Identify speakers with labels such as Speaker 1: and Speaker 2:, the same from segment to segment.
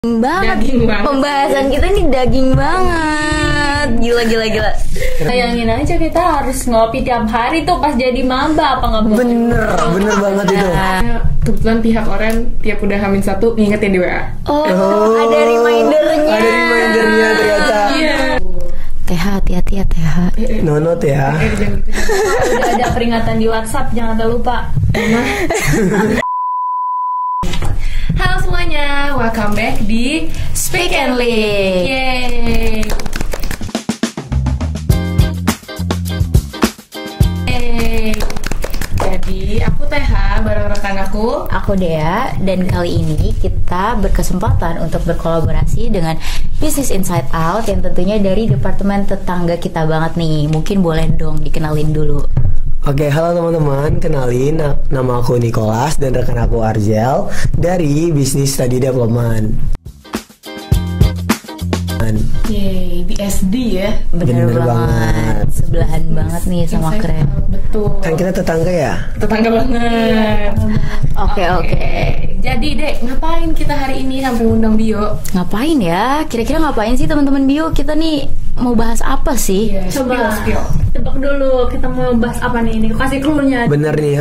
Speaker 1: Daging banget.
Speaker 2: Pembahasan kita nih daging banget. Gila.
Speaker 1: Bayangin aja kita harus ngopi tiap hari tuh pas jadi maba, apa nggak boleh?
Speaker 3: Bener banget itu.
Speaker 4: Kebetulan pihak Oren tiap udah H-1 ngingetin di WA.
Speaker 2: Oh, ada remindernya.
Speaker 3: Ada remindernya ternyata.
Speaker 4: Iya.
Speaker 2: TH, hati-hati ya TH.
Speaker 3: Nonot ya.
Speaker 1: Udah ada peringatan di WhatsApp, jangan lupa.
Speaker 4: Halo semuanya, welcome back di
Speaker 2: Speak and Lead.
Speaker 4: Yeay. Jadi aku Teha bareng rekan
Speaker 2: Aku Dea, dan kali ini kita berkesempatan untuk berkolaborasi dengan Business Inside Out yang tentunya dari departemen tetangga kita banget nih. Mungkin boleh dong dikenalin dulu.
Speaker 3: Oke, halo teman-teman, kenalin nama aku Nicholas dan rekan aku Arzel dari Business Study Development.
Speaker 4: Yeay, BSD ya.
Speaker 2: Bener banget. Sebelahan banget nih sama
Speaker 4: Inside
Speaker 2: keren.
Speaker 4: Out, betul.
Speaker 3: Kan kita tetangga ya?
Speaker 4: Tetangga banget.
Speaker 2: Oke.
Speaker 4: Jadi Dek, ngapain kita hari ini sampai undang Bio?
Speaker 2: Ngapain ya? Kira-kira ngapain sih teman-teman bio? Kita nih mau bahas apa sih?
Speaker 4: Iya,
Speaker 1: Coba
Speaker 4: spill.
Speaker 1: tebak dulu kita mau bahas apa nih? Ini kasih clue-nya.
Speaker 3: Bener nih,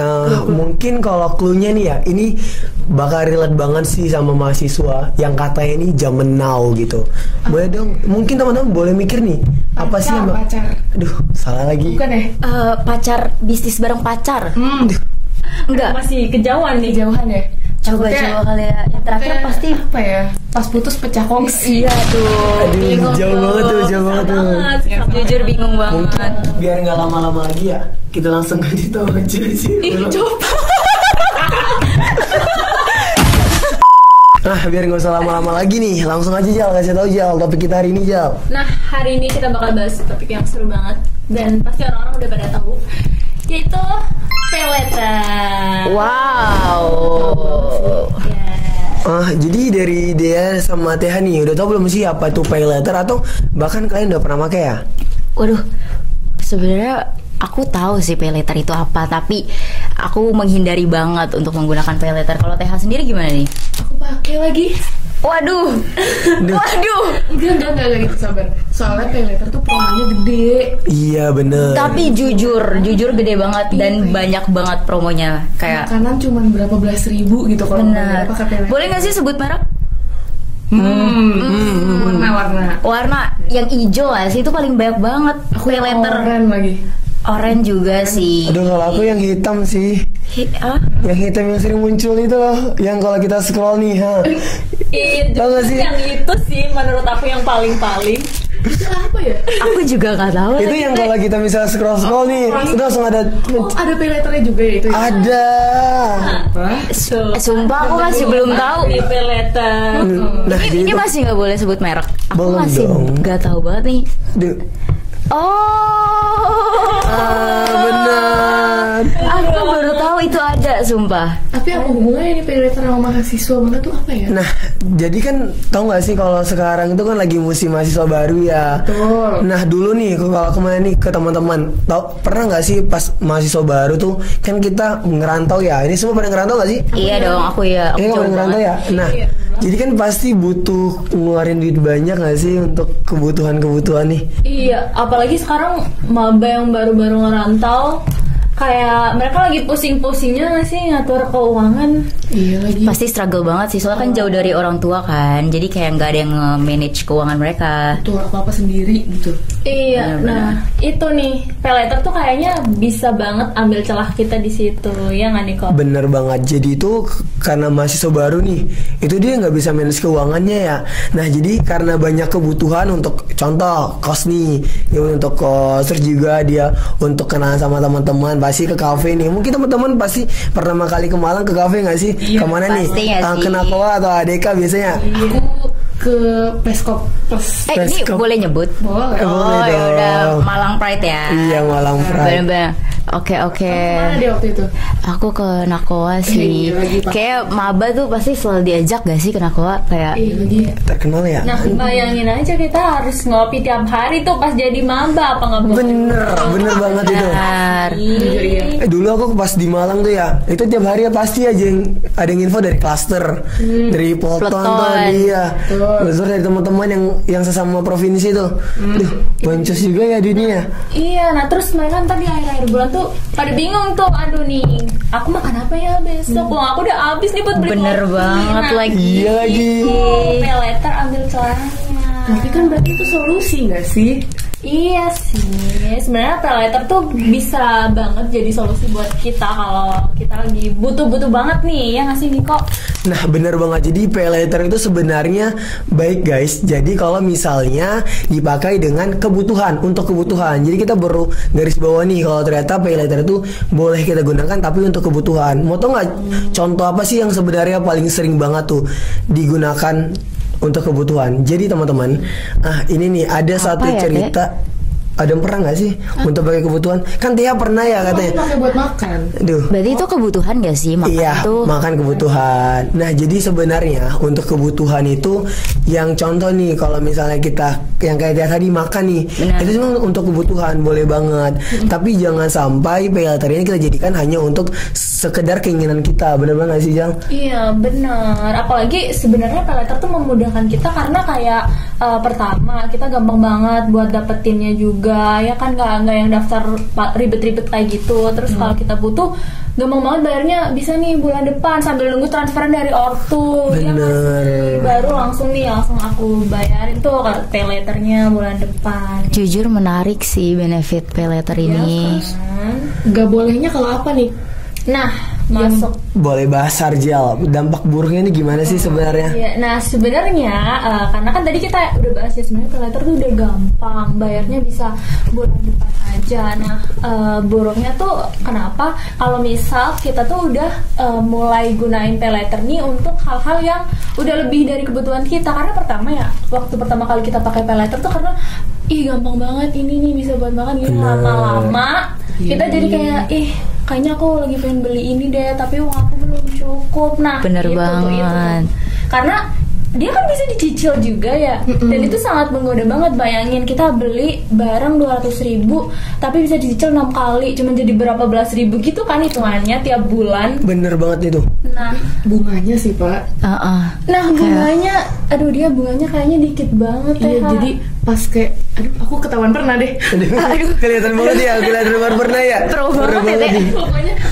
Speaker 3: mungkin kalau clue-nya nih ya, ini bakal relate banget sih sama mahasiswa yang katanya ini zaman now gitu. Boleh dong, mungkin teman-teman boleh mikir nih, apa sih yang
Speaker 4: pacar?
Speaker 3: Aduh, salah lagi.
Speaker 4: Bukan ya?
Speaker 2: Pacar, bisnis bareng pacar. Enggak.
Speaker 1: Masih kejauhan nih.
Speaker 4: Jauhan ya?
Speaker 2: Coba kali ya. Yang terakhir
Speaker 4: Kayak
Speaker 2: pasti
Speaker 4: apa ya? Pas putus pecah kongsi.
Speaker 2: iya tuh.
Speaker 3: Aduh, jauh banget tuh.
Speaker 2: Jujur bingung
Speaker 3: Mungkin
Speaker 2: banget.
Speaker 3: biar nggak lama-lama lagi ya, kita langsung kasih tahu aja sih. Nah, biar nggak usah lama-lama lagi nih, langsung aja Jal, kasih tahu Jal, topik kita hari ini Jal.
Speaker 1: Nah, hari ini kita bakal bahas topik yang seru banget dan pasti orang-orang udah pada tahu, yaitu pay letter.
Speaker 2: Wow.
Speaker 1: Ya.
Speaker 3: Jadi dari Dea sama Teha nih, udah tahu belum sih apa itu pay letter atau bahkan kalian udah pernah pakai ya?
Speaker 2: Waduh. Sebenarnya aku tahu sih pay letter itu apa, tapi aku menghindari banget untuk menggunakan pay letter. Kalau TH sendiri gimana nih?
Speaker 4: Aku pakai lagi.
Speaker 2: Waduh.
Speaker 4: Enggak gitu, sabar. Soalnya pay letter tuh promonya gede.
Speaker 3: Iya bener.
Speaker 2: Tapi jujur gede banget dan banyak banget promonya. Kayak
Speaker 4: Makanan cuma berapa belas ribu gitu kalau
Speaker 2: benar.
Speaker 4: pakai pay letter.
Speaker 2: Boleh nggak sih sebut merek?
Speaker 4: Warna-warna.
Speaker 2: Warna yang hijau lah sih, itu paling banyak banget. Pay letter.
Speaker 4: Oren lagi.
Speaker 2: Orange juga sih.
Speaker 3: Aduh, kalau aku yang hitam sih. Yang hitam yang sering muncul itu loh, yang kalau kita scroll nih,
Speaker 1: Iya,
Speaker 3: Tahu nggak sih?
Speaker 1: yang itu sih menurut aku yang paling.
Speaker 4: Itu apa ya?
Speaker 2: Aku juga nggak tahu.
Speaker 3: Itu yang kalau kita misalnya scroll nih, itu langsung ada.
Speaker 4: Oh, ada pay letternya juga ya itu.
Speaker 3: Ada.
Speaker 2: Sumpah aku masih belum tahu.
Speaker 1: Di pay letter.
Speaker 3: Nah,
Speaker 2: Ini
Speaker 3: gitu.
Speaker 2: masih nggak boleh sebut merek. Aku
Speaker 3: Belum
Speaker 2: masih
Speaker 3: dong.
Speaker 2: nggak tahu banget nih.
Speaker 3: Duh. Benar.
Speaker 2: Aku baru tahu itu ada, sumpah.
Speaker 4: Tapi apa hubungannya ini pay letter sama mahasiswa banget tuh apa ya?
Speaker 3: Nah, jadi kan tau gak sih kalau sekarang itu kan lagi musim mahasiswa baru ya.
Speaker 4: Betul.
Speaker 3: Nah dulu nih kalau kemarin nih ke teman-teman, pernah nggak sih pas mahasiswa baru tuh kan kita ngerantau ya? Ini semua pada ngerantau nggak sih?
Speaker 2: Iya dong, aku ya. Aku
Speaker 3: Iya
Speaker 2: jauh
Speaker 3: pada ngerantau
Speaker 2: banget.
Speaker 3: ya. Nah, jadi kan pasti butuh ngeluarin duit banyak nggak sih untuk kebutuhan nih?
Speaker 1: Iya, apalagi sekarang maba yang baru-baru ngerantau, kayak mereka lagi pusing-pusingnya nggak sih ngatur keuangan.
Speaker 4: Iya lagi.
Speaker 2: Pasti struggle banget sih, soalnya kan jauh dari orang tua kan. Jadi kayak nggak ada yang nge-manage keuangan mereka.
Speaker 4: Tuh apa-apa sendiri gitu.
Speaker 1: Iya, nah itu nih pay letter tuh kayaknya bisa banget ambil celah kita di situ, ya nggak nih kok?
Speaker 3: Bener banget. Jadi itu karena mahasiswa baru nih, itu dia nggak bisa manage keuangannya ya. Nah jadi karena banyak kebutuhan untuk contoh kos nih, ya untuk kos, terus juga dia untuk kenalan sama teman-teman, pasti ke kafe nih. Mungkin teman-teman pasti pertama kali ke Malang ke kafe nggak sih?
Speaker 4: Iya,
Speaker 3: Kemana nih?
Speaker 2: pasti nggak sih?
Speaker 3: Ke Nakoa atau ADK biasanya?
Speaker 4: Aku ke Peskop Plus.
Speaker 2: Ini
Speaker 3: Peskop.
Speaker 2: boleh nyebut?
Speaker 4: Boleh.
Speaker 2: Oh
Speaker 3: Boleh
Speaker 2: ya udah,
Speaker 3: dong.
Speaker 2: Malang Pride ya.
Speaker 3: Iya, Malang Pride.
Speaker 2: Bener-bener. Oke.
Speaker 4: Mana dia waktu itu?
Speaker 2: Aku ke Nakoa sih.
Speaker 4: Iya, lagi pas.
Speaker 2: Kayak maba tuh pasti selalu diajak gak sih ke Nakoa kayak
Speaker 4: Iya.
Speaker 3: Terkenal ya.
Speaker 1: Nah, bayangin aja kita harus ngopi tiap hari tuh pas jadi maba, apa nggak boleh?
Speaker 3: Bener banget itu.
Speaker 2: benar.
Speaker 4: Jujur iya.
Speaker 3: Dulu aku pas di Malang tuh ya, itu tiap hari ya pasti aja yang ada yang info dari klaster, dari Ploton tuh
Speaker 2: Ploton.
Speaker 3: dia, terus dari teman-teman yang sesama provinsi tuh. Duh, boncos juga ya dunia.
Speaker 1: Iya, nah terus mereka tadi akhir-akhir bulan tuh pada bingung tuh, aduh nih, aku makan apa ya besok? Wah, aku udah habis nih buat beli
Speaker 2: Bener
Speaker 1: kopi.
Speaker 2: banget
Speaker 1: Nah,
Speaker 2: lagi.
Speaker 3: Iya lagi.
Speaker 1: pay later ambil celana.
Speaker 4: Tapi kan berarti itu solusi nggak sih?
Speaker 1: Iya sih, sebenarnya pay later tuh bisa banget jadi solusi buat kita kalau kita lagi butuh-butuh banget nih, ya nggak sih Niko?
Speaker 3: Nah bener banget, jadi pay later itu sebenarnya baik guys. Jadi kalau misalnya dipakai dengan kebutuhan, untuk kebutuhan. Jadi kita baru garis bawah nih kalau ternyata pay later itu boleh kita gunakan tapi untuk kebutuhan. Mau tau nggak contoh apa sih yang sebenarnya paling sering banget tuh digunakan untuk kebutuhan? Jadi teman-teman, ini nih ada satu
Speaker 2: ya,
Speaker 3: cerita. Ada yang pernah nggak sih untuk pakai kebutuhan? Kan Tia pernah ya
Speaker 4: Aku
Speaker 3: katanya.
Speaker 4: pakai buat makan.
Speaker 3: Aduh.
Speaker 2: Berarti itu kebutuhan gak sih makan
Speaker 3: Iya,
Speaker 2: itu?
Speaker 3: makan kebutuhan. Nah, jadi sebenarnya untuk kebutuhan itu yang contoh nih kalau misalnya kita yang kayak dia tadi makan nih,
Speaker 2: Benar.
Speaker 3: itu cuma untuk kebutuhan boleh banget. Tapi jangan sampai pay later ini kita jadikan hanya untuk sekedar keinginan kita. Bener banget gak sih, Jang?
Speaker 1: Iya benar, apalagi sebenarnya pay later tuh memudahkan kita karena kayak pertama kita gampang banget buat dapetinnya juga, ya kan nggak yang daftar ribet-ribet kayak gitu. Terus kalau kita butuh gampang banget bayarnya, bisa nih bulan depan sambil nunggu transferan dari ortu. Ya nggak sih? Baru langsung aku bayarin tuh pay letternya bulan depan.
Speaker 2: Jujur menarik sih benefit pay later ini.
Speaker 1: Kan?
Speaker 4: Nggak bolehnya kalau apa nih?
Speaker 1: Nah, masuk.
Speaker 3: Boleh bahas Sarjal. Dampak buruknya ini gimana sih sebenarnya?
Speaker 1: Iya, nah sebenarnya karena kan tadi kita udah bahas ya, sebenarnya pay later tuh udah gampang, bayarnya bisa bulan depan aja. Nah buruknya tuh kenapa? Kalau misal kita tuh udah mulai gunain pay later nih untuk hal-hal yang udah lebih dari kebutuhan kita. Karena pertama ya, waktu pertama kali kita pakai pay later tuh karena gampang banget ini nih bisa buat makan gini. Lama-lama kita jadi kayak kayaknya aku lagi pengen beli ini deh, tapi uang aku belum cukup. Nah,
Speaker 2: Bener
Speaker 1: itu
Speaker 2: banget.
Speaker 1: Karena dia kan bisa dicicil juga ya, dan itu sangat menggoda banget. Bayangin kita beli barang 200.000 tapi bisa dicicil 6 kali, cuma jadi berapa belas ribu gitu kan hitungannya tiap bulan.
Speaker 3: Bener banget itu.
Speaker 1: Nah,
Speaker 4: Bunganya sih Pak.
Speaker 1: nah bunganya, aduh dia bunganya kayaknya dikit banget
Speaker 4: Iya,
Speaker 1: ya.
Speaker 4: jadi pas kayak, aduh aku ketahuan pernah deh.
Speaker 3: Aduh, kelihatan banget ya, kelihatan banget pernah ya.
Speaker 2: Pro
Speaker 3: Pernah
Speaker 2: banget ya, Teh.
Speaker 3: nih.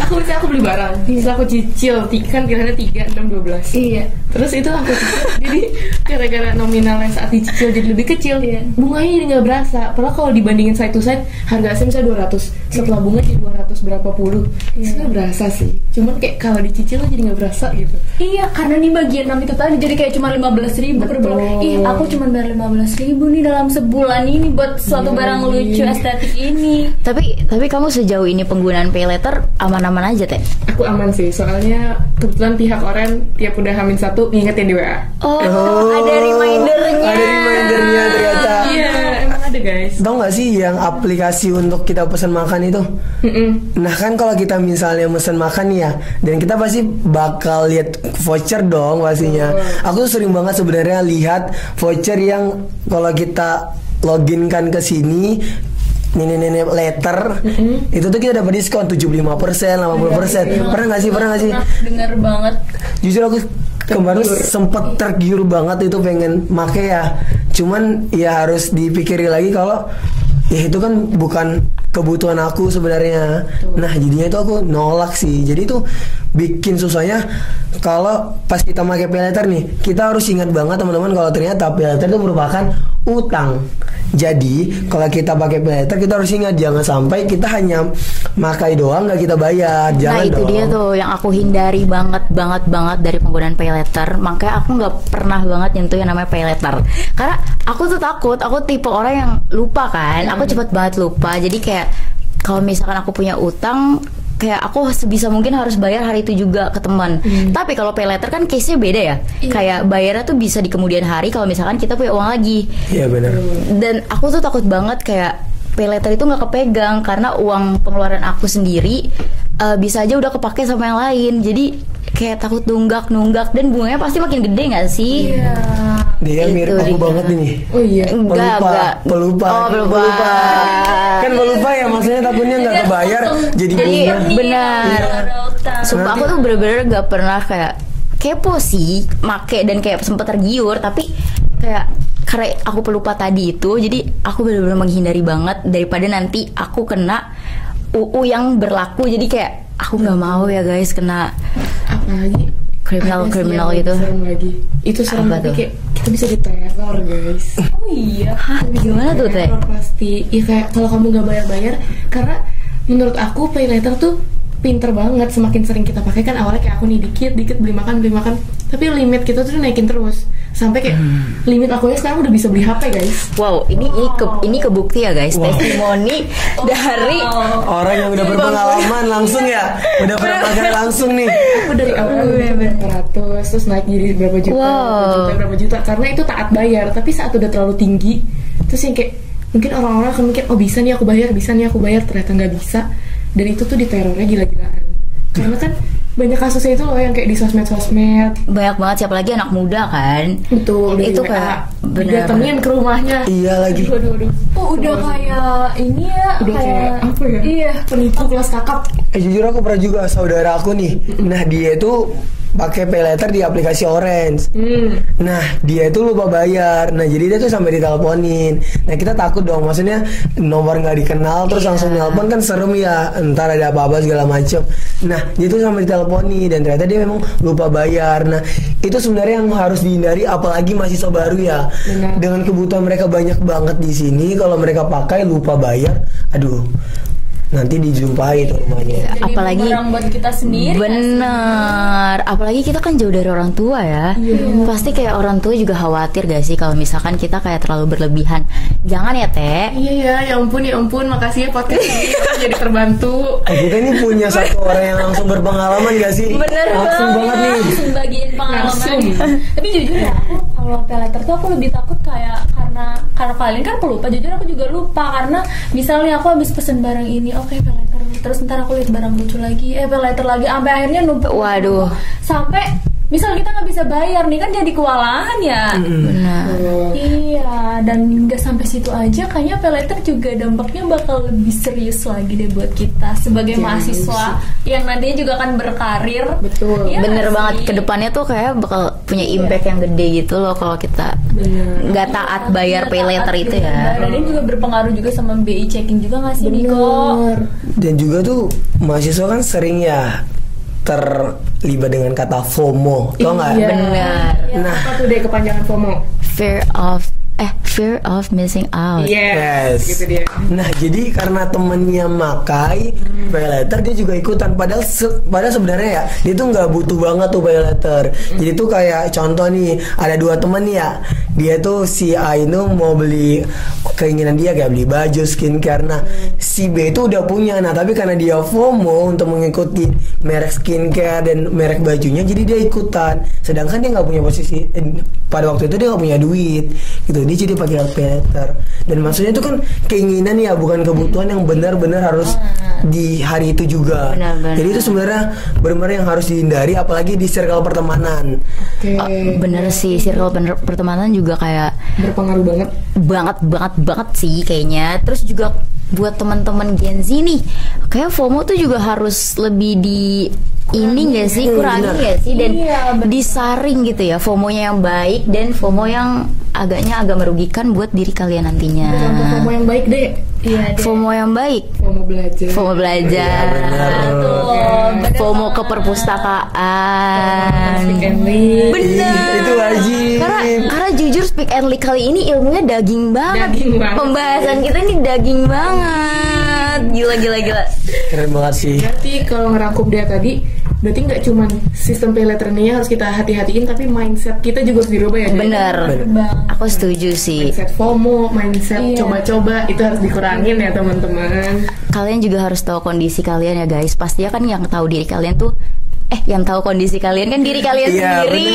Speaker 4: Pokoknya aku beli barang, terus aku cicil, kan pilihannya 3, 6, 12.
Speaker 1: Iya.
Speaker 4: Terus itu aku cicil, jadi gara-gara nominalnya saat dicicil jadi lebih kecil, bunganya jadi nggak berasa. Padahal kalau dibandingin side to side, harga asli misalnya 200, setelah bunga jadi 200 berapa puluh, itu nggak berasa sih. Cuman kayak kalau dicicil jadi nggak berasa gitu.
Speaker 1: Iya, karena nih bagian 6 itu tadi jadi kayak cuma 15.000 per bulan. Aku cuma bayar 15.000 nih dalam sebulan ini buat suatu barang lucu estetik ini.
Speaker 2: Tapi kamu sejauh ini penggunaan pay later aman-aman aja Teh?
Speaker 4: Aku aman sih, soalnya kebetulan pihak Oren tiap udah H-1 ngingetin di WA.
Speaker 2: Oh, ada remindernya.
Speaker 3: Ada remindernya ternyata.
Speaker 4: Iya, emang ada guys.
Speaker 3: Tahu nggak sih yang aplikasi untuk kita pesan makan itu? Nah kan kalau kita misalnya pesan makan ya, dan kita pasti bakal lihat voucher dong pastinya. Aku tuh sering banget sebenarnya lihat voucher yang kalau kita login kan ke sini ini letter itu tuh kita dapat diskon 75%, 80%. Pernah nggak sih?
Speaker 1: Dengar banget.
Speaker 3: Jujur aku kemarin sempet tergiur banget itu pengen make ya. Cuman ya harus dipikiri lagi kalau ya itu kan bukan kebutuhan aku sebenarnya. Nah jadinya itu aku nolak sih. Jadi itu bikin susahnya kalau pas kita pakai pay later nih, kita harus ingat banget teman-teman kalau ternyata pay later itu merupakan utang. Jadi kalau kita pakai pay later kita harus ingat jangan sampai kita hanya makai doang nggak kita bayar. Jangan
Speaker 2: Nah itu
Speaker 3: dong.
Speaker 2: dia tuh yang aku hindari banget dari penggunaan pay later. Makanya aku nggak pernah banget nyentuh yang namanya pay later. Karena aku tuh takut, aku tipe orang yang lupa kan. Aku cepet banget lupa. Jadi kayak kalau misalkan aku punya utang, kayak aku sebisa mungkin harus bayar hari itu juga ke teman. Tapi kalau pay later kan case-nya beda ya. Kayak bayarnya tuh bisa di kemudian hari kalau misalkan kita punya uang lagi.
Speaker 3: Iya benar.
Speaker 2: Dan aku tuh takut banget kayak pay letter itu nggak kepegang karena uang pengeluaran aku sendiri bisa aja udah kepake sama yang lain. Jadi kayak takut nunggak dan bunganya pasti makin gede nggak sih?
Speaker 1: Iya.
Speaker 3: Dia mirip aku banget ini.
Speaker 4: Oh iya.
Speaker 2: Enggak.
Speaker 3: Pelupa.
Speaker 2: Oh, pelupa.
Speaker 3: Kan pelupa ya, maksudnya takutnya nggak kebayar jadi bunga.
Speaker 2: Benar. Sumpah aku tuh bener-bener gak pernah kayak kepo sih make dan kayak sempet tergiur, tapi kayak karena aku pelupa tadi itu, jadi aku bener-bener menghindari banget daripada nanti aku kena UU yang berlaku. Jadi kayak aku nggak mau ya guys kena
Speaker 4: Apalagi
Speaker 2: kriminal gitu.
Speaker 4: Serem lagi. Itu serem
Speaker 2: Apa
Speaker 4: tapi
Speaker 2: tuh?
Speaker 4: kayak kita bisa diteror guys.
Speaker 1: Oh iya.
Speaker 2: Hah, gimana tuh teh?
Speaker 4: Teror pasti. Ya kayak kalau kamu nggak bayar-bayar, karena menurut aku pay letter tuh pinter banget. Semakin sering kita pakai, kan awalnya kayak aku nih dikit beli makan, tapi limit kita tuh naikin terus sampai kayak limit aku sekarang udah bisa beli HP guys.
Speaker 2: Wow, ini kebukti ya guys, testimoni dari
Speaker 3: Orang yang udah berpengalaman langsung ya, udah pernah pakai langsung nih.
Speaker 4: Aku dari awal berapa ratus terus naik jadi berapa juta,
Speaker 2: Wow.
Speaker 4: berapa juta karena itu taat bayar. Tapi saat udah terlalu tinggi, terus yang kayak mungkin orang-orang akan mikir oh bisa nih aku bayar, ternyata nggak bisa. Dan itu tuh diterornya gila-gilaan. Karena kan banyak kasusnya itu loh yang kayak di sosmed.
Speaker 2: banyak banget, siapa lagi anak muda kan.
Speaker 4: Betul,
Speaker 2: Itu
Speaker 4: WA,
Speaker 2: kayak bener.
Speaker 4: datengin ke rumahnya.
Speaker 3: Iya lagi.
Speaker 4: Aduh.
Speaker 1: Oh udah kayak ini ya.
Speaker 4: Udah kayak apa ya?
Speaker 1: Iya.
Speaker 4: Penipu kelas kakap.
Speaker 3: Jujur aku pernah juga saudara aku nih. Nah dia itu pakai pay letter di aplikasi Orange. Nah dia itu lupa bayar. Nah jadi dia tuh sampai diteleponin. Nah kita takut dong, maksudnya nomor nggak dikenal terus langsung nelpon kan serem ya. Ntar ada apa-apa segala macem. Nah dia tuh sampai diteleponin dan ternyata dia memang lupa bayar. Nah itu sebenarnya yang harus dihindari, apalagi mahasiswa baru ya.
Speaker 4: Benar.
Speaker 3: Dengan kebutuhan mereka banyak banget di sini, kalau mereka pakai lupa bayar, aduh nanti dijumpai tuh rumahnya.
Speaker 1: Jadi
Speaker 2: Apalagi-
Speaker 1: bumerang buat kita sendiri.
Speaker 2: Bener, apalagi kita kan jauh dari orang tua ya. Pasti kayak orang tua juga khawatir gak sih kalau misalkan kita kayak terlalu berlebihan. Jangan ya Teh.
Speaker 4: Iya ya ampun, makasih ya podcast ini aku jadi terbantu.
Speaker 3: Kita ini punya satu orang yang langsung berpengalaman gak sih?
Speaker 2: Bener
Speaker 3: langsung banget nih.
Speaker 1: Langsung bagiin pengalaman.
Speaker 4: Langsung.
Speaker 1: Tapi jujur ya, aku kalau pay letter tuh aku lebih takut kayak karena kalian kan pelupa. Jujur aku juga lupa karena misalnya aku habis pesen barang ini, oke pay letter, terus ntar aku lihat barang lucu lagi, pay letter lagi, sampai akhirnya numpuk.
Speaker 2: Waduh.
Speaker 1: Sampai misal kita nggak bisa bayar nih kan jadi kewalahan ya.
Speaker 2: Benar.
Speaker 1: Iya, dan nggak sampai situ aja, kayaknya pay letter juga dampaknya bakal lebih serius lagi deh buat kita sebagai mahasiswa yang nantinya juga akan berkarir.
Speaker 4: Betul.
Speaker 1: Iya
Speaker 2: Bener
Speaker 1: nggak
Speaker 2: banget,
Speaker 1: sih?
Speaker 2: kedepannya tuh kayak bakal punya impact yang gede gitu loh kalau kita nggak taat bayar pay letter itu ya.
Speaker 1: Dan ini juga berpengaruh juga sama BI checking juga nggak sih Niko?
Speaker 3: Dan juga tuh mahasiswa kan sering ya terlibat dengan kata FOMO, tau nggak?
Speaker 4: Iya.
Speaker 2: Benar.
Speaker 3: Nah,
Speaker 4: Apa tuh deh kepanjangan FOMO?
Speaker 2: Fear of missing out.
Speaker 3: Yes.
Speaker 4: Gitu dia.
Speaker 3: Nah jadi karena temennya makai pay letter, dia juga ikutan. Padahal sebenarnya ya dia tuh nggak butuh banget tuh pay letter. Jadi tuh kayak contoh nih, ada dua temen ya. Dia tuh si A itu mau beli keinginan dia kayak beli baju, skincare. Nah si B itu udah punya. Nah tapi karena dia FOMO untuk mengikuti merek skincare dan merek bajunya, jadi dia ikutan. Sedangkan dia nggak punya posisi pada waktu itu dia nggak punya duit gitu. Dia jadi pakai pay letter. Dan maksudnya itu kan keinginan ya, bukan kebutuhan yang benar-benar harus di hari itu juga.
Speaker 2: Benar-benar.
Speaker 3: Jadi itu sebenarnya benar-benar yang harus dihindari, apalagi di circle pertemanan.
Speaker 4: Oke.
Speaker 2: Bener sih, circle pertemanan juga kayak
Speaker 4: Berpengaruh banget.
Speaker 2: banget sih kayaknya. Terus juga buat teman-teman Gen Z nih, kayak FOMO tuh juga harus lebih di ini gak sih, kurangin gak sih, dan
Speaker 1: Iya, bener.
Speaker 2: disaring gitu ya, FOMO-nya yang baik dan FOMO yang agak merugikan buat diri kalian nantinya.
Speaker 4: Contoh FOMO yang baik deh.
Speaker 1: Iya deh.
Speaker 2: FOMO yang baik,
Speaker 4: FOMO belajar.
Speaker 2: FOMO belajar,
Speaker 1: Bener
Speaker 2: FOMO ke
Speaker 1: banget.
Speaker 2: perpustakaan.
Speaker 4: Speak and read.
Speaker 2: Bener.
Speaker 3: Itu wajib.
Speaker 2: Karena jujur Speak and Leak kali ini ilmunya daging banget.
Speaker 4: Daging banget.
Speaker 2: Pembahasan kita ini daging banget. Gila.
Speaker 3: Keren banget sih.
Speaker 4: Berarti kalau ngerangkum dia tadi, berarti nggak cuma sistem pay letternya harus kita hati-hatiin, tapi mindset kita juga harus dirubah ya. Dek?
Speaker 2: Bener.
Speaker 1: Bang.
Speaker 2: Aku setuju sih.
Speaker 4: Mindset FOMO, mindset
Speaker 1: Iya.
Speaker 4: coba-coba itu harus dikurangin ya teman-teman.
Speaker 2: Kalian juga harus tahu kondisi kalian ya guys. Pastinya kan yang tahu diri kalian tuh yang tahu kondisi kalian kan diri kalian
Speaker 3: Iya,
Speaker 2: sendiri.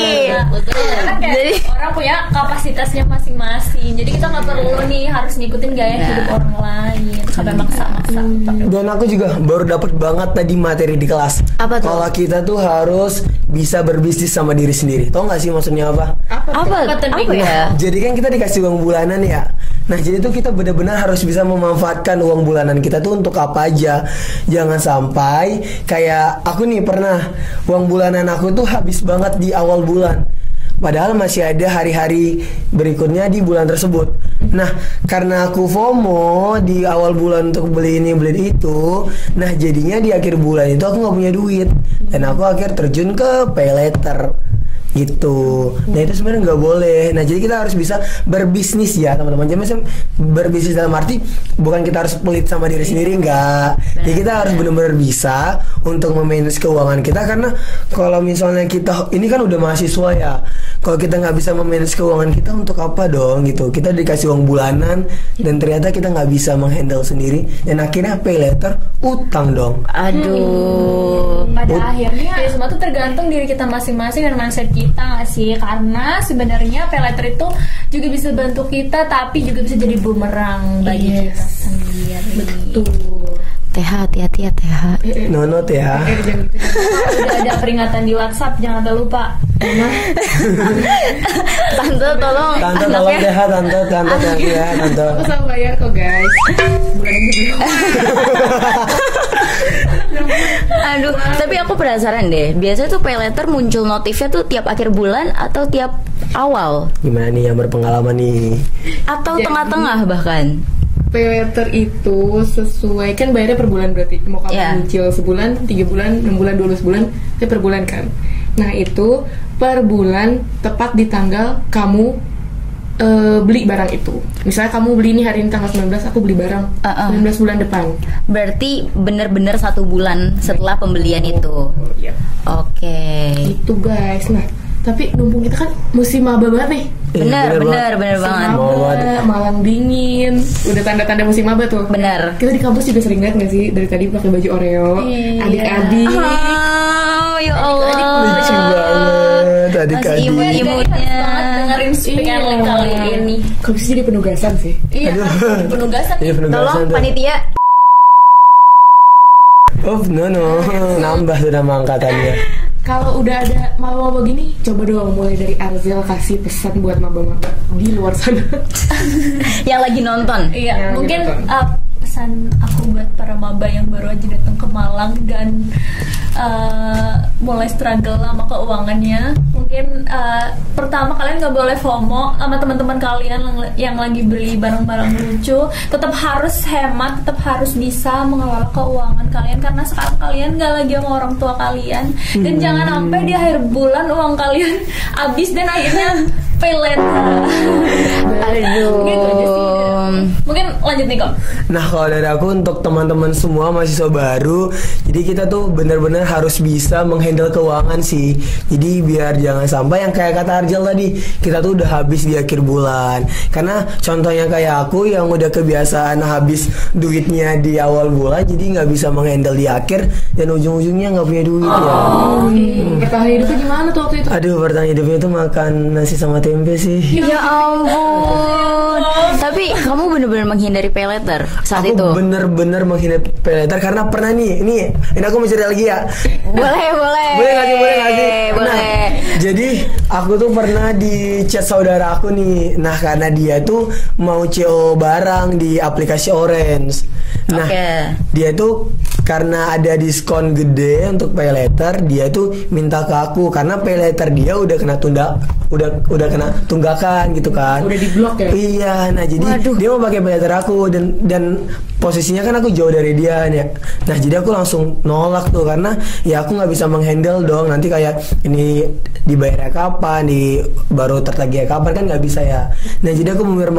Speaker 3: bener.
Speaker 1: Karena kayak
Speaker 2: Jadi
Speaker 1: orang punya kapasitasnya masing-masing. Jadi kita nggak perlu nih harus ngikutin gaya hidup orang lain sampai maksa-maksa.
Speaker 3: Dan aku juga baru dapat banget tadi materi di kelas.
Speaker 2: Apa tuh?
Speaker 3: Kalau kita tuh harus bisa berbisnis sama diri sendiri. Tau gak sih maksudnya apa?
Speaker 2: apa ya?
Speaker 3: Jadi kan kita dikasih uang bulanan ya. Nah jadi tuh kita benar-benar harus bisa memanfaatkan uang bulanan kita tuh untuk apa aja. Jangan sampai kayak aku nih pernah uang bulanan aku tuh habis banget di awal bulan. Padahal masih ada hari-hari berikutnya di bulan tersebut. Nah karena aku FOMO di awal bulan untuk beli ini beli itu, nah jadinya di akhir bulan itu aku nggak punya duit dan aku akhir terjun ke pay later gitu. Nah itu sebenarnya nggak boleh. Nah jadi kita harus bisa berbisnis ya teman-teman. Jadi berbisnis dalam arti bukan kita harus pelit sama diri sendiri, enggak. Jadi kita harus benar-benar bisa untuk memanage keuangan kita, karena kalau misalnya kita ini kan udah mahasiswa ya. Kalau kita nggak bisa memanage keuangan kita, untuk apa dong gitu? Kita dikasih uang bulanan dan ternyata kita nggak bisa menghandle sendiri dan akhirnya pay later utang dong.
Speaker 2: Aduh.
Speaker 1: Pada akhirnya ya semua tuh tergantung diri kita masing-masing dan mindset kita nggak sih? Karena sebenarnya pay later itu juga bisa bantu kita, tapi juga bisa jadi bumerang bagi kita sendiri.
Speaker 4: Betul.
Speaker 2: TH, hati-hati ya TH.
Speaker 3: Nonot ya.
Speaker 1: Udah ada peringatan di WhatsApp, jangan lupa.
Speaker 2: Tante tolong
Speaker 3: Tante tolong deh, tante ya, tante.
Speaker 4: Aku selalu bayar kok guys. Bulan ini belum.
Speaker 2: Aduh, tapi aku penasaran deh. Biasanya tuh pay later muncul notifnya tuh tiap akhir bulan atau tiap awal
Speaker 3: Gimana nih yang berpengalaman nih?
Speaker 2: atau
Speaker 4: Jadi-
Speaker 2: tengah-tengah bahkan?
Speaker 4: Pay later itu sesuai kan bayarnya per bulan, berarti mau kamu
Speaker 2: Iya.
Speaker 4: nyicil sebulan, 3 bulan, 6 bulan, 12 bulan, itu per bulan kan. Nah itu per bulan tepat di tanggal kamu beli barang itu. Misalnya kamu beli ini hari ini tanggal 19, aku beli barang 19 bulan depan.
Speaker 2: Berarti bener-bener 1 bulan setelah pembelian itu.
Speaker 4: Iya.
Speaker 2: Oke.
Speaker 4: Itu guys. Nah tapi numpung kita kan musim maba banget nih.
Speaker 2: Bener
Speaker 3: banget.
Speaker 2: banget.
Speaker 4: Maba, malam dingin, udah tanda-tanda musim maba tuh.
Speaker 2: Bener.
Speaker 4: Kita di kampus juga sering lihat nggak sih dari tadi pakai baju Oreo,
Speaker 1: Iya.
Speaker 4: adik-adik.
Speaker 2: Oh, ya Allah.
Speaker 3: Lucu banget
Speaker 2: Masih
Speaker 3: adik-adik.
Speaker 2: imut-imutnya.
Speaker 1: Dengerin speak and link kali ini.
Speaker 4: Kok bisa jadi penugasan sih?
Speaker 1: Iya, penugasan.
Speaker 3: Ini penugasan
Speaker 2: Tolong
Speaker 3: tuh.
Speaker 2: panitia.
Speaker 3: Oh no, nambah sudah angkatannya.
Speaker 4: Kalau udah ada maba-maba gini, coba dong mulai dari Arzel kasih pesan buat maba-maba di luar sana.
Speaker 2: Yang lagi nonton.
Speaker 1: Iya,
Speaker 4: Ya,
Speaker 1: mungkin
Speaker 4: gitu.
Speaker 1: pesan aku buat para maba yang baru aja datang ke Malang dan mulai struggle sama keuangannya. Mungkin pertama kalian nggak boleh FOMO sama teman-teman kalian yang lagi beli barang-barang lucu. Tetap harus hemat, tetap harus bisa mengelola keuangan kalian karena sekarang kalian nggak lagi sama orang tua kalian. Dan jangan sampai di akhir bulan uang kalian habis dan akhirnya pay later.
Speaker 2: Aduh.
Speaker 1: Gitu aja sih. Mungkin lanjut nih kok.
Speaker 3: Nah kalau dari aku untuk teman-teman semua mahasiswa baru, jadi kita tuh benar-benar harus bisa menghandle keuangan sih. Jadi biar jangan sampai yang kayak kata Arjel tadi, kita tuh udah habis di akhir bulan. Karena contohnya kayak aku yang udah kebiasaan habis duitnya di awal bulan, jadi nggak bisa menghandle di akhir dan ujung-ujungnya nggak punya duit ya.
Speaker 4: Bertahan hidupnya gimana tuh waktu itu?
Speaker 3: Aduh, bertahan hidupnya tuh makan nasi sama tempe sih.
Speaker 2: Ya ampun. Tapi kamu bener-bener menghindari pay later saat
Speaker 3: Aku
Speaker 2: itu.
Speaker 3: bener-bener menghindari pay later karena pernah nih, ini aku mau cerita lagi ya.
Speaker 2: Boleh.
Speaker 3: Boleh nggak sih?
Speaker 2: Boleh.
Speaker 3: Nah, jadi aku tuh pernah di chat saudara aku nih. Nah karena dia tuh mau CO barang di aplikasi Orange. Nah
Speaker 2: Oke.
Speaker 3: dia tuh karena ada diskon gede untuk pay later, dia tuh minta ke aku karena pay later dia udah kena udah kena tunggakan gitu kan.
Speaker 4: Udah di blok ya?
Speaker 3: Iya, nah jadi dia mau pakai pay later aku dan posisinya kan aku jauh dari dia ya. Nah jadi aku langsung nolak tuh karena ya aku nggak bisa menghandle dong. Nanti kayak ini dibayarnya kapan, baru tertagihnya kapan, kan nggak bisa ya. Nah jadi aku benar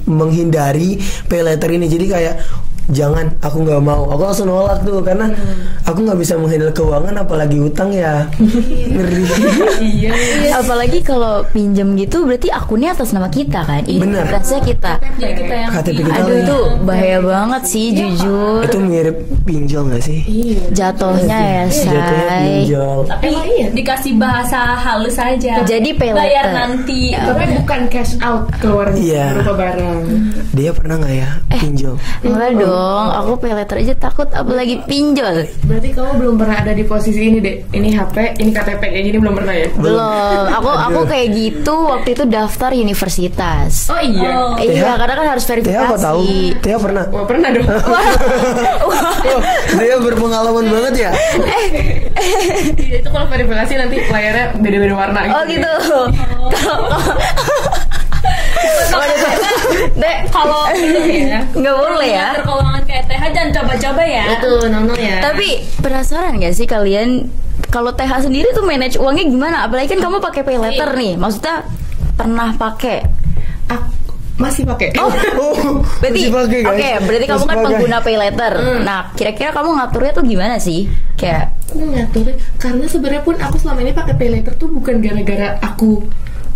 Speaker 3: menghindari pay later ini. Jadi kayak jangan, aku nggak mau. Aku langsung nolak tuh karena aku nggak bisa menghandle keuangan apalagi utang ya. Ngeri.
Speaker 4: Iya.
Speaker 2: Apalagi kalau pinjam gitu berarti akunnya atas nama kita kan,
Speaker 3: Bener.
Speaker 2: identitasnya kita.
Speaker 1: Jadi kita yang
Speaker 3: KTP kita
Speaker 2: Aduh
Speaker 3: lagi.
Speaker 2: itu bahaya banget sih jujur.
Speaker 3: Itu mirip pinjol nggak sih?
Speaker 4: Iya.
Speaker 2: Jatuhnya ya
Speaker 3: Jatuhnya
Speaker 2: say.
Speaker 3: pinjol.
Speaker 1: tapi dikasih bahasa halus aja.
Speaker 2: Jadi pay
Speaker 1: bayar
Speaker 2: letter.
Speaker 1: nanti.
Speaker 4: Tapi bukan cash out keluar
Speaker 3: Iya.
Speaker 4: berupa barang.
Speaker 3: Dia pernah nggak ya pinjol?
Speaker 2: Enggak dong, aku pay letter aja takut apalagi pinjol.
Speaker 4: Berarti kamu belum pernah ada di posisi ini deh. Ini HP, ini KTP kayak gini belum pernah ya?
Speaker 2: Belum, aku kayak gitu waktu itu daftar universitas.
Speaker 4: Oh iya.
Speaker 1: Oh.
Speaker 2: Iya, karena kan harus
Speaker 3: Tia
Speaker 2: verifikasi.
Speaker 3: kok tahu? Tia pernah?
Speaker 4: Wah pernah dong.
Speaker 3: Oh, dia berpengalaman banget ya.
Speaker 4: Iya itu kalau verifikasi nanti layarnya beda-beda warna gitu.
Speaker 2: Oh gitu. Dek,
Speaker 1: Kalau itu ya
Speaker 2: nggak boleh ya.
Speaker 1: ngatur keuangan kayak TH jangan coba-coba ya.
Speaker 4: Itu nonton ya.
Speaker 2: Tapi penasaran gak sih kalian kalau TH sendiri tuh manage uangnya gimana? Apalagi kan kamu pakai pay letter nih. Maksudnya pernah pakai.
Speaker 4: Masih pakai.
Speaker 3: Oh,
Speaker 2: Berarti
Speaker 3: masih pakai, guys.
Speaker 2: Oke, berarti kamu
Speaker 3: Masih
Speaker 2: kan
Speaker 3: pakai.
Speaker 2: pengguna pay letter. Nah, kira-kira kamu ngaturnya tuh gimana sih? Kayak
Speaker 4: Aku ngatur karena sebenarnya pun aku selama ini pakai pay letter tuh bukan gara-gara aku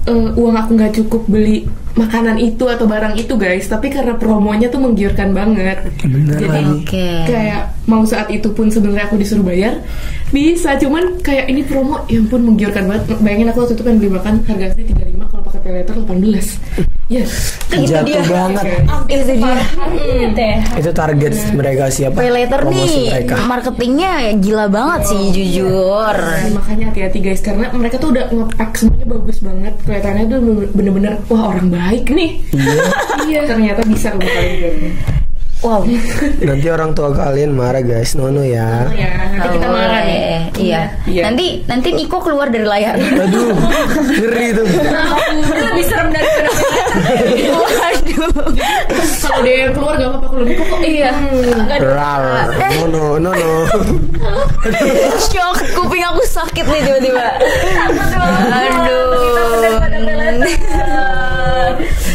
Speaker 4: uang aku nggak cukup beli makanan itu atau barang itu guys, tapi karena promonya tuh menggiurkan banget.
Speaker 3: Bener
Speaker 4: Jadi
Speaker 3: lagi.
Speaker 2: Oke.
Speaker 4: kayak mau saat itu pun sebenarnya aku disuruh bayar bisa, cuman kayak ini promo ya ampun menggiurkan banget. Bayangin aku waktu itu kan beli makan harga asli 35, kalau pakai pay letter 18. Ya,
Speaker 3: Jatuh banget.
Speaker 2: itu dia.
Speaker 1: TH.
Speaker 3: Itu target mereka siapa?
Speaker 2: Pay letter
Speaker 3: Promosi
Speaker 2: nih
Speaker 3: mereka.
Speaker 2: marketingnya gila banget sih jujur.
Speaker 4: Nah, makanya hati-hati guys, karena mereka tuh udah nge-pack semuanya bagus banget, kelihatannya tuh bener-bener wah orang baik nih. Iya. Ternyata bisa ngelupain.
Speaker 2: Wow.
Speaker 3: Nanti orang tua kalian marah guys, nono ya.
Speaker 4: Ya, nanti kita marah nih.
Speaker 2: Iya.
Speaker 4: Iya.
Speaker 2: Nanti Niko keluar dari layar.
Speaker 3: Aduh, ngeri tuh.
Speaker 1: Itu lebih serem daripada
Speaker 2: Waduh.
Speaker 4: Kalau dia yang keluar gak apa-apa, kalau dia kok
Speaker 1: iya.
Speaker 3: Rar, nono.
Speaker 2: Shock, kuping aku sakit nih tiba-tiba. Aduh.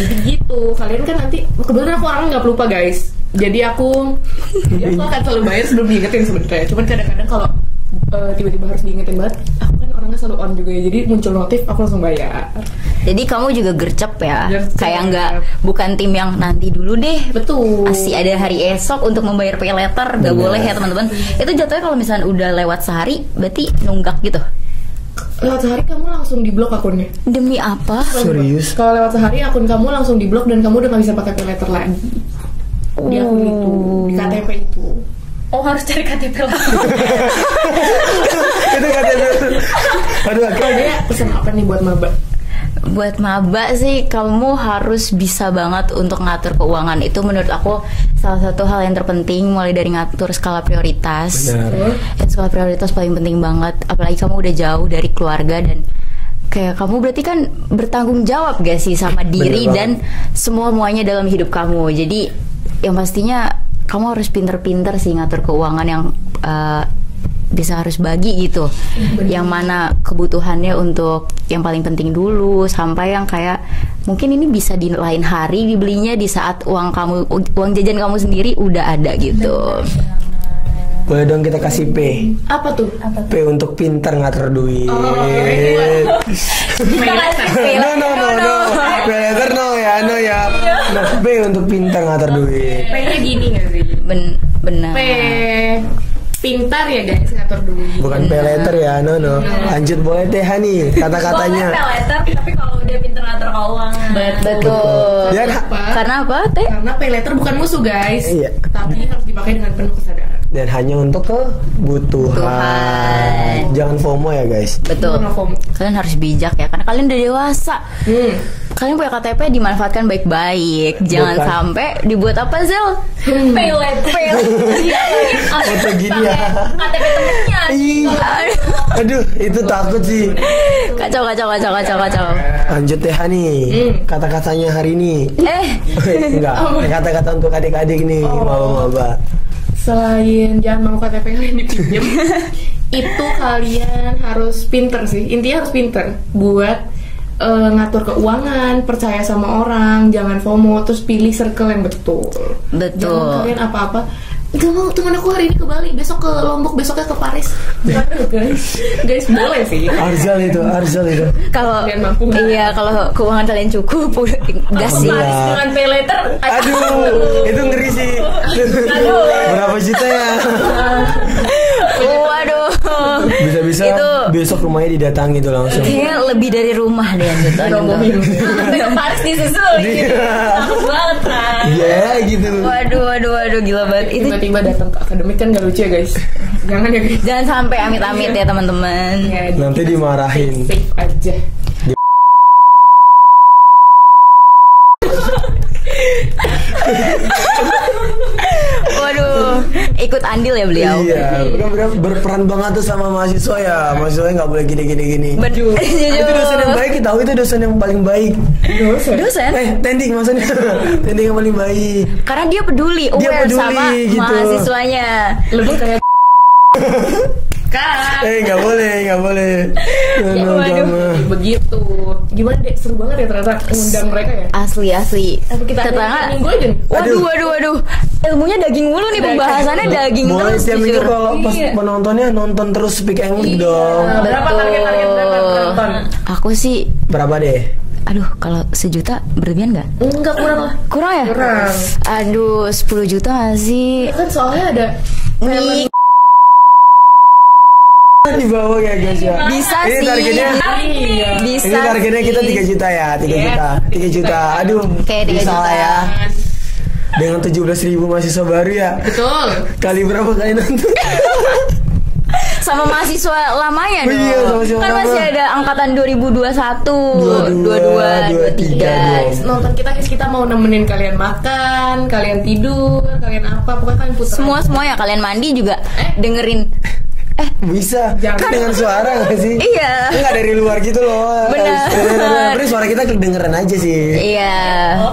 Speaker 4: jadi gitu. Kalian kan nanti kebetulan aku orangnya nggak pelupa guys. Jadi aku akan selalu bayar sebelum diingetin sebenarnya. Cuman kadang-kadang kalau tiba-tiba harus diingetin banget, aku kan orangnya selalu on juga ya. Jadi muncul notif aku langsung bayar.
Speaker 2: Jadi kamu juga gercep ya?
Speaker 4: Gercep.
Speaker 2: Kayak nggak, bukan tim yang nanti dulu deh.
Speaker 4: Betul.
Speaker 2: Masih ada hari esok untuk membayar pay letter, nggak boleh ya teman-teman. Itu jatuhnya kalau misalnya udah lewat sehari, berarti nunggak gitu.
Speaker 4: Lewat sehari kamu langsung diblok akunnya.
Speaker 2: Demi apa?
Speaker 3: Serius?
Speaker 4: Kalau lewat sehari akun kamu langsung diblok dan kamu udah nggak bisa pakai pay letter lagi. Di akun itu, di KTP itu.
Speaker 1: Oh harus cari KTP lagi.
Speaker 3: Itu katanya. Aduh,
Speaker 4: Kalau dia pesan apa nih buat maba?
Speaker 2: Buat maba sih kamu harus bisa banget untuk ngatur keuangan. Itu menurut aku salah satu hal yang terpenting, mulai dari ngatur skala prioritas.
Speaker 3: Benar.
Speaker 2: Dan skala prioritas paling penting banget. Apalagi kamu udah jauh dari keluarga dan kayak kamu berarti kan bertanggung jawab gak sih sama diri
Speaker 3: Bener
Speaker 2: dan semuanya dalam hidup kamu. Jadi yang pastinya kamu harus pinter-pinter sih ngatur keuangan yang bisa harus bagi gitu. Yang mana kebutuhannya untuk yang paling penting dulu, sampai yang kayak mungkin ini bisa di lain hari dibelinya di saat uang jajan kamu sendiri udah ada gitu.
Speaker 3: boleh dong kita kasih P.
Speaker 4: Apa tuh?
Speaker 3: P untuk pintar ngatur duit. No. Pay letter no ya. Nah, P untuk pintar ngatur duit.
Speaker 4: P-nya gini gak sih?
Speaker 2: Benar.
Speaker 4: P pintar ya guys ngatur duit.
Speaker 3: Bukan pay letter ya, no. Lanjut boleh teh nih kata-katanya.
Speaker 1: Boleh pay letter, tapi kalau udah pinter ngatur keuangan.
Speaker 2: Betul.
Speaker 3: Biar
Speaker 2: Karena apa, Teh?
Speaker 4: Karena pay letter bukan musuh guys.
Speaker 3: Iya.
Speaker 4: Tapi harus dipakai dengan penuh kesadaran.
Speaker 3: dan hanya untuk kebutuhan. Jangan FOMO ya guys.
Speaker 2: Betul.
Speaker 4: Jangan FOMO.
Speaker 2: Kalian harus bijak ya, karena kalian udah dewasa. Kalian punya KTP dimanfaatkan baik-baik. Jangan
Speaker 3: Bukan.
Speaker 2: sampai dibuat apa, Zel?
Speaker 1: Pay letter.
Speaker 3: Foto gini ya.
Speaker 1: KTP temennya.
Speaker 3: Ih, aduh, itu takut sih.
Speaker 2: Kacau.
Speaker 3: Lanjut teh nih. Kata-katanya hari ini. Enggak, kata-kata untuk adik-adik nih, maba-maba.
Speaker 4: Selain jangan mau KTP kalian dipinjam, itu kalian harus pinter sih. Intinya harus pinter buat ngatur keuangan, percaya sama orang, jangan FOMO, terus pilih circle yang betul. Jangan kalian apa-apa. Gak mau temen aku hari ini ke Bali, besok ke Lombok, besoknya ke Paris. Guys boleh sih.
Speaker 3: Arzal itu.
Speaker 2: Kalau
Speaker 4: Kalian mampu.
Speaker 2: iya, kalau keuangan kalian cukup, gas sih.
Speaker 1: Paris dengan pay later.
Speaker 3: Aduh, itu ngeri sih. Berapa juta ya?
Speaker 2: Waduh.
Speaker 3: Bisa-bisa
Speaker 2: Itu-
Speaker 3: besok rumahnya didatangi tuh langsung.
Speaker 2: Kayaknya lebih dari rumah deh gitu.
Speaker 1: Sampai ke Paris disusul. Takut banget kan.
Speaker 3: Iya gitu.
Speaker 2: Waduh, gila banget. Itu
Speaker 4: Tiba-tiba datang ke akademik kan gak lucu ya guys. Jangan ya guys.
Speaker 2: jangan sampai amit-amit ya teman-teman.
Speaker 4: Ya,
Speaker 3: Nanti dimarahin.
Speaker 4: safe aja.
Speaker 2: Waduh, ikut andil ya beliau.
Speaker 3: Iya, benar-benar berperan banget tuh sama mahasiswa ya. Mahasiswanya nggak boleh gini.
Speaker 2: Jujur.
Speaker 3: Itu dosen yang baik, tahu itu dosen yang paling baik.
Speaker 2: Dosen.
Speaker 3: Tending maksudnya. Tending yang paling baik.
Speaker 2: Karena dia peduli,
Speaker 3: Dia
Speaker 2: aware
Speaker 3: peduli,
Speaker 2: sama
Speaker 3: gitu.
Speaker 2: mahasiswanya.
Speaker 4: Lebih kayak Kak.
Speaker 3: Nggak boleh.
Speaker 2: Waduh.
Speaker 3: Jangan.
Speaker 4: Begitu. Gimana deh, seru banget ya ternyata ngundang mereka ya.
Speaker 2: Asli.
Speaker 4: Tapi kita
Speaker 2: Tetangga.
Speaker 4: minggu aja nih.
Speaker 2: Waduh. Ilmunya daging mulu nih, pembahasannya daging
Speaker 3: Boleh
Speaker 2: terus.
Speaker 3: tiap minggu
Speaker 2: jujur.
Speaker 3: kalau pas penontonnya nonton terus Speak English dong.
Speaker 4: Berapa target berapa penonton?
Speaker 2: Aku sih,
Speaker 3: Berapa deh?
Speaker 2: aduh, kalau 1 juta berlebihan nggak?
Speaker 4: Enggak, kurang lah.
Speaker 2: Kurang ya?
Speaker 4: Kurang.
Speaker 2: Aduh, 10 juta nggak sih?
Speaker 4: Kan soalnya ada
Speaker 2: Nih,
Speaker 3: Di bawah ya guys ya.
Speaker 2: bisa
Speaker 3: Ini
Speaker 2: sih.
Speaker 3: targetnya.
Speaker 4: Iya.
Speaker 2: Bisa.
Speaker 3: Ini targetnya kita
Speaker 2: sih.
Speaker 3: 3 juta ya, 3 juta. Aduh,
Speaker 2: Kayak 3
Speaker 3: bisa
Speaker 2: juta.
Speaker 3: lah ya. Dengan 17.000 mahasiswa baru ya.
Speaker 4: Betul.
Speaker 3: Kali berapa kali nonton?
Speaker 2: Sama mahasiswa lamanya
Speaker 3: Oh
Speaker 2: dong.
Speaker 3: iya, sama mahasiswa
Speaker 2: Kan
Speaker 3: lama.
Speaker 2: masih ada angkatan 2021,
Speaker 3: 22,
Speaker 2: 23.
Speaker 4: Guys, nonton kita guys, kita mau nemenin kalian makan, kalian tidur, kalian apa, pokoknya kalian putar.
Speaker 2: Semua ya, kalian mandi juga dengerin.
Speaker 3: Bisa.
Speaker 4: Jangan.
Speaker 3: Kan dengan suara gak sih?
Speaker 2: Iya.
Speaker 3: Enggak dari luar gitu loh.
Speaker 2: Benar.
Speaker 3: Tapi suara kita kedengeran aja sih.
Speaker 2: Iya.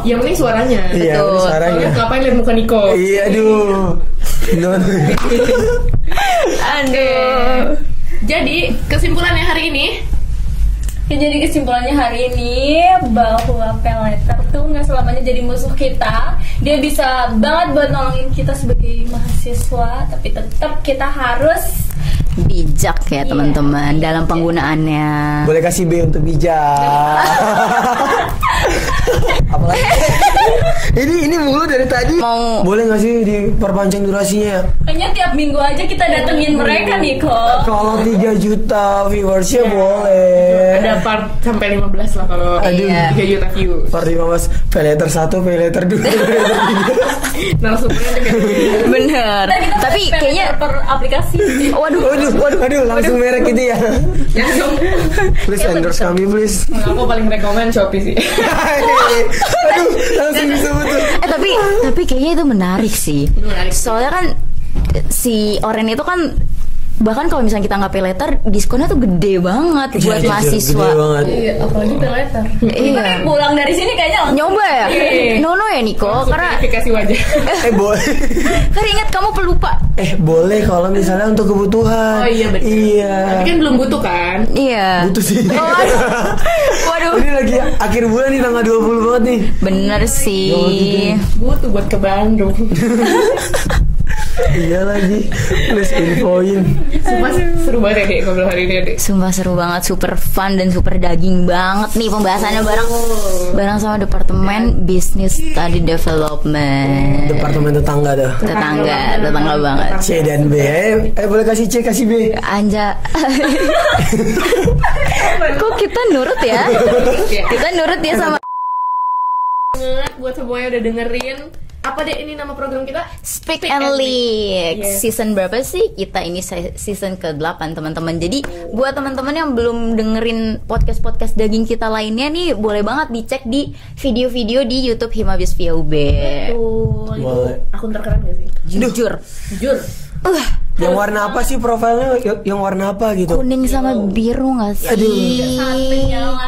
Speaker 4: Yang penting suaranya.
Speaker 3: Iya,
Speaker 2: betul.
Speaker 3: suaranya.
Speaker 4: Kalian ngapain lihat muka Niko?
Speaker 3: Iya, aduh.
Speaker 2: Aduh.
Speaker 4: Jadi kesimpulannya hari ini,
Speaker 1: Ya, jadi kesimpulannya hari ini bahwa pay later tuh nggak selamanya jadi musuh kita. Dia bisa banget buat nolongin kita sebagai mahasiswa, tapi tetap kita harus
Speaker 2: Bijak ya teman-teman dalam penggunaannya.
Speaker 3: Boleh kasih B untuk bijak. Apalagi? ini mulu dari tadi.
Speaker 2: Mau-
Speaker 3: Boleh nggak sih diperpanjang durasinya?
Speaker 1: kayaknya tiap minggu aja kita datengin mereka nih kok.
Speaker 3: Kalau 3 juta viewersnya boleh.
Speaker 4: ada part sampai 15 lah kalau
Speaker 2: Iya.
Speaker 4: 3 juta view.
Speaker 3: Per 15 pay later 1, pay later 2, pay later 3.
Speaker 4: Narasumbernya tuh kayak
Speaker 2: Bener.
Speaker 1: Ntar kita
Speaker 2: Tapi
Speaker 1: pay
Speaker 2: kayaknya
Speaker 1: later per aplikasi.
Speaker 3: Waduh, langsung merek gitu ya.
Speaker 4: ya dong.
Speaker 3: Please endorse kami, please.
Speaker 4: Aku paling rekomen Shopee sih.
Speaker 3: Aduh, langsung disebut tuh.
Speaker 2: tapi kayaknya itu menarik sih.
Speaker 4: Menarik.
Speaker 2: Soalnya kan si Oren itu kan bahkan kalau misalnya kita nggak pay letter, diskonnya tuh gede banget buat
Speaker 3: Iya,
Speaker 2: mahasiswa.
Speaker 3: gede banget.
Speaker 4: Iya, apalagi pay later.
Speaker 2: Iya.
Speaker 1: Pulang dari sini kayaknya langsung
Speaker 2: Nyoba ya?
Speaker 4: Iya.
Speaker 2: Nono ya Niko, karena
Speaker 4: verifikasi wajah.
Speaker 3: Boleh.
Speaker 2: karena ingat kamu pelupa.
Speaker 3: Boleh kalau misalnya untuk kebutuhan.
Speaker 4: Oh iya betul.
Speaker 3: Iya.
Speaker 4: Tapi kan belum butuh kan?
Speaker 2: Iya.
Speaker 3: Butuh sih.
Speaker 2: Oh, waduh.
Speaker 3: Ini lagi akhir bulan nih, tanggal 20 banget nih.
Speaker 2: Bener sih.
Speaker 4: Butuh buat ke Bandung.
Speaker 3: Iya lagi. Please infoin.
Speaker 4: Sumpah seru banget ya Dek ngobrol hari ini Dek.
Speaker 2: Sumpah seru banget, super fun dan super daging banget nih pembahasannya bareng sama Departemen Business Study Development.
Speaker 3: Departemen tetangga tuh.
Speaker 2: Tetangga banget.
Speaker 3: C dan B. Boleh kasih C, kasih B.
Speaker 2: Anja. Kok kita nurut ya? Kita nurut ya sama
Speaker 4: Banget buat semuanya udah dengerin. Apa deh ini nama program kita?
Speaker 2: Speak and Leak.
Speaker 4: Yes.
Speaker 2: Season berapa sih? Kita ini season ke-8 teman-teman. Jadi buat teman-teman yang belum dengerin podcast-podcast daging kita lainnya nih, boleh banget dicek di video-video di YouTube Himabis VUB.
Speaker 4: Tuh, itu
Speaker 3: Boleh.
Speaker 4: akun terkeren gak sih?
Speaker 2: Jujur.
Speaker 4: Jujur.
Speaker 3: Yang warna apa sih profilnya? Yang warna apa gitu?
Speaker 2: Kuning sama biru gak sih?
Speaker 3: Aduh.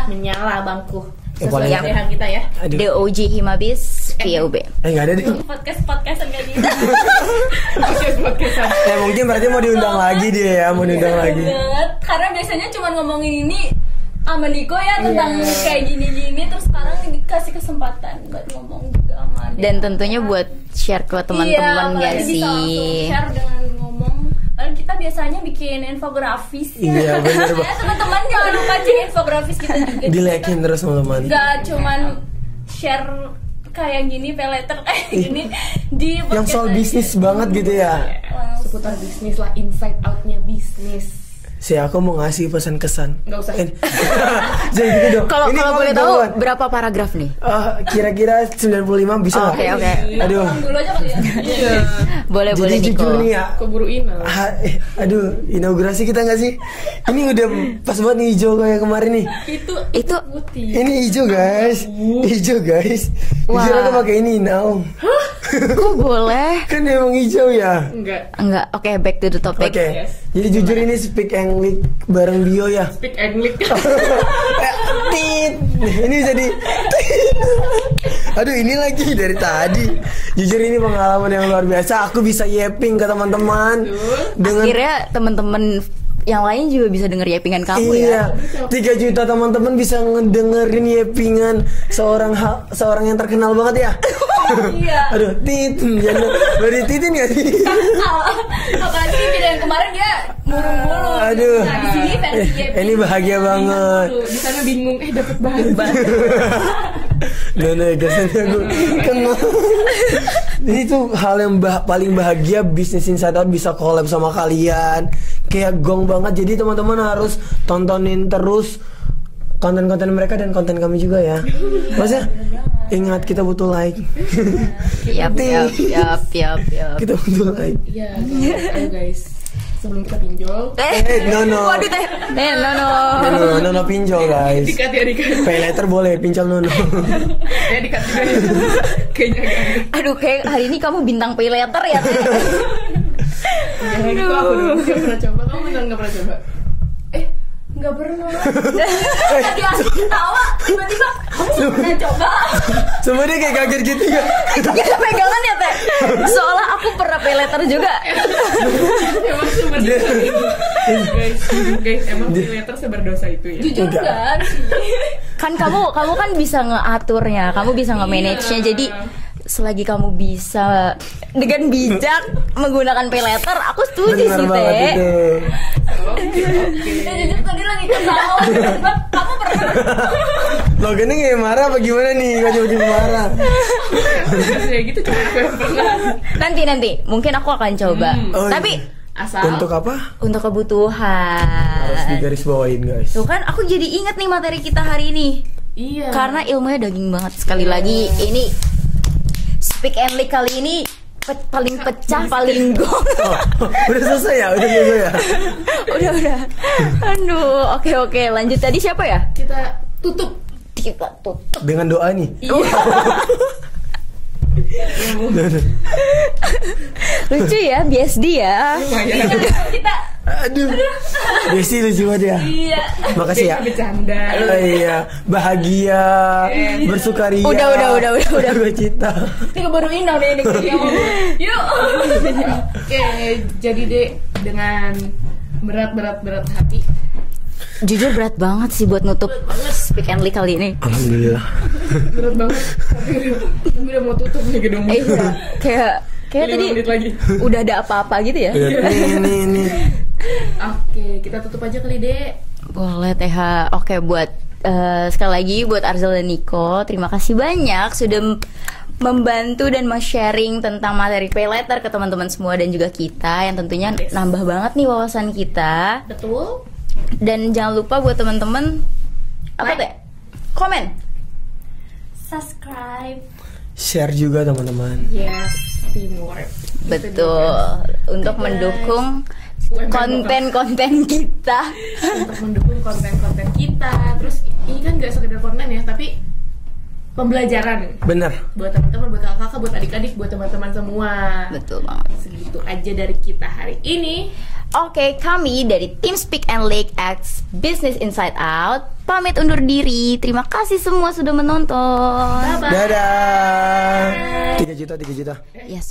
Speaker 4: Menyala bangku.
Speaker 3: Boleh.
Speaker 4: Sesuai yang kita ya.
Speaker 3: Aduh.
Speaker 2: DOJ Himabis VUB.
Speaker 3: Nggak ada deh.
Speaker 1: podcast enggak nih.
Speaker 4: Podcastan.
Speaker 3: Mungkin berarti mau diundang lagi dia ya, mau diundang lagi.
Speaker 1: Banget. Karena biasanya cuma ngomongin ini sama Niko ya tentang kayak gini-gini, terus sekarang dikasih kesempatan buat ngomong juga sama dia.
Speaker 2: Dan tentunya buat share ke teman-teman
Speaker 1: iya,
Speaker 2: ya
Speaker 1: bisa
Speaker 2: sih.
Speaker 1: langsung share dengan ngomong. Kan kita biasanya bikin infografis ya.
Speaker 3: Iya, bener, Bang.
Speaker 1: Ya, teman-teman jangan lupa cek infografis kita juga.
Speaker 3: Dilekin terus teman-teman.
Speaker 1: Gak cuman share kayak gini, pay letter kayak gini di
Speaker 3: Yang soal bisnis banget gitu ya.
Speaker 4: Seputar bisnis lah, inside outnya bisnis.
Speaker 3: Aku mau ngasih pesan kesan.
Speaker 4: Nggak usah.
Speaker 3: Jadi gitu dong.
Speaker 2: Kalau
Speaker 3: Ini
Speaker 2: boleh tahu
Speaker 3: gawat.
Speaker 2: berapa paragraf nih?
Speaker 3: Kira-kira 95 bisa nggak?
Speaker 2: Oke.
Speaker 3: Aduh.
Speaker 1: dulu aja kali ya.
Speaker 2: Boleh
Speaker 3: Jadi
Speaker 2: boleh Niko.
Speaker 3: jujur nih ya.
Speaker 4: Keburu ina.
Speaker 3: Aduh, inaugurasi kita nggak sih? Ini udah pas banget nih hijau kayak kemarin nih.
Speaker 2: Itu
Speaker 4: Putih.
Speaker 3: Ini hijau guys, hijau guys.
Speaker 2: Wah.
Speaker 3: Jujur aku pakai ini now.
Speaker 2: kok boleh?
Speaker 3: Kan emang hijau ya.
Speaker 4: Enggak.
Speaker 2: Enggak. Oke, back to the topic.
Speaker 3: Oke.
Speaker 4: Yes.
Speaker 3: Jadi jujur ini speak English bareng Bio ya.
Speaker 4: Speak English.
Speaker 3: Tit. Ini jadi. Aduh, ini lagi dari tadi. Jujur ini pengalaman yang luar biasa. Aku bisa yeping ke teman-teman dengan
Speaker 2: Akhirnya teman-teman yang lain juga bisa denger yapingan kamu ya.
Speaker 3: Iya, 3 juta teman-teman bisa ngedengerin yepingan seorang yang terkenal banget ya.
Speaker 1: Iya.
Speaker 3: Aduh, Titin, jangan beri Titin gak sih?
Speaker 1: Apalagi video yang kemarin dia murung-murung.
Speaker 3: Aduh.
Speaker 1: Nah, di sini versi Yepi.
Speaker 3: Ini bahagia banget.
Speaker 4: Di sana bingung, dapat bahan.
Speaker 3: Nah, kesannya gue kenal. Ini tuh hal yang paling bahagia bisnis Inside Out bisa collab sama kalian. Kayak gong banget. Jadi teman-teman harus tontonin terus konten-konten mereka dan konten kami juga ya. Maksudnya ingat kita butuh like.
Speaker 2: Yap.
Speaker 3: Kita butuh like.
Speaker 4: Iya, ayo guys. Sebelum kita pinjol,
Speaker 3: No.
Speaker 2: Waduh teh.
Speaker 3: No pinjol guys.
Speaker 4: dikat ya dikat.
Speaker 3: Pay letter boleh, pinjol no.
Speaker 4: Ya dikat juga ya. Kayaknya agak.
Speaker 2: Aduh, kayak hari ini kamu bintang pay letter ya teh.
Speaker 4: Jangan gitu aku dulu. Gak pernah coba. Kamu beneran gak pernah coba?
Speaker 1: Nggak pernah. Tadi asik ketawa, tiba-tiba kamu pernah coba.
Speaker 3: Semua dia kayak kaget gitu ya.
Speaker 2: Kita pegangan ya teh. Soalnya aku pernah pay letter juga.
Speaker 4: Emang seberdosa itu. Guys, emang letter seberdosa itu ya?
Speaker 1: Jujur
Speaker 3: Enggak.
Speaker 1: kan sih.
Speaker 2: Kan kamu kan bisa ngeaturnya, kamu bisa nge-manage-nya. Jadi selagi kamu bisa dengan bijak menggunakan pay letter, aku setuju
Speaker 3: Benar
Speaker 2: sih
Speaker 3: banget
Speaker 2: teh.
Speaker 3: itu.
Speaker 1: Ya jujur tadi lagi ketawa, tiba-tiba kamu pernah.
Speaker 3: Logannya kayak marah apa gimana nih? Gak coba marah.
Speaker 4: Kayak gitu cuma aku yang pernah.
Speaker 2: Nanti mungkin aku akan coba.
Speaker 3: Oh,
Speaker 2: Tapi
Speaker 4: Asal
Speaker 3: Untuk apa?
Speaker 2: untuk kebutuhan.
Speaker 3: Harus digaris bawain guys.
Speaker 2: Tuh kan aku jadi inget nih materi kita hari ini.
Speaker 4: iya.
Speaker 2: Karena ilmunya daging banget. Sekali lagi ini Speak and Leak kali ini paling pecah, paling gong.
Speaker 3: Udah selesai ya?
Speaker 2: Udah. Aduh, oke. Lanjut tadi siapa ya?
Speaker 4: Kita tutup.
Speaker 2: Kita tutup.
Speaker 3: Dengan doa nih.
Speaker 2: Lucu ya, BSD ya.
Speaker 4: Lumayan.
Speaker 1: Kita
Speaker 3: Aduh. Desi lucu banget ya.
Speaker 1: iya.
Speaker 3: Makasih ya.
Speaker 4: Bercanda.
Speaker 3: Iya, bahagia, bersukaria.
Speaker 2: Udah.
Speaker 3: Gue cita.
Speaker 1: Ini baru indah deh ini kayak ngomong. Yuk.
Speaker 4: Oke, jadi deh dengan berat hati.
Speaker 2: Jujur berat banget sih buat nutup Speak and Leak kali ini.
Speaker 3: Alhamdulillah.
Speaker 4: Berat banget. Tapi udah mau tutup nih gedung.
Speaker 2: Kayak
Speaker 4: 5
Speaker 2: tadi
Speaker 4: menit lagi.
Speaker 2: udah ada apa-apa gitu ya.
Speaker 3: Ini.
Speaker 4: Oke, kita tutup aja kali deh.
Speaker 2: Boleh TH. Oke, buat sekali lagi buat Arzel dan Niko, terima kasih banyak sudah membantu dan sharing tentang materi pay letter ke teman-teman semua dan juga kita yang tentunya nambah banget nih wawasan kita.
Speaker 4: Betul.
Speaker 2: Dan jangan lupa buat teman-teman apa teh? Komen.
Speaker 1: Subscribe.
Speaker 3: Share juga teman-teman.
Speaker 4: Yes, teamwork.
Speaker 2: Betul. Untuk mendukung
Speaker 4: UMKM
Speaker 2: konten-konten kita.
Speaker 4: Untuk mendukung konten-konten kita. Terus ini kan gak sekedar konten ya, tapi pembelajaran
Speaker 3: Bener.
Speaker 4: buat teman-teman, buat kakak-kakak, buat adik-adik, buat teman-teman semua.
Speaker 2: Betul banget.
Speaker 4: Segitu aja dari kita hari ini.
Speaker 2: Oke, kami dari tim Speak and Leak X Business Inside Out pamit undur diri. Terima kasih semua sudah menonton.
Speaker 4: Bye-bye.
Speaker 3: Dadah. 3 juta.
Speaker 2: Yes.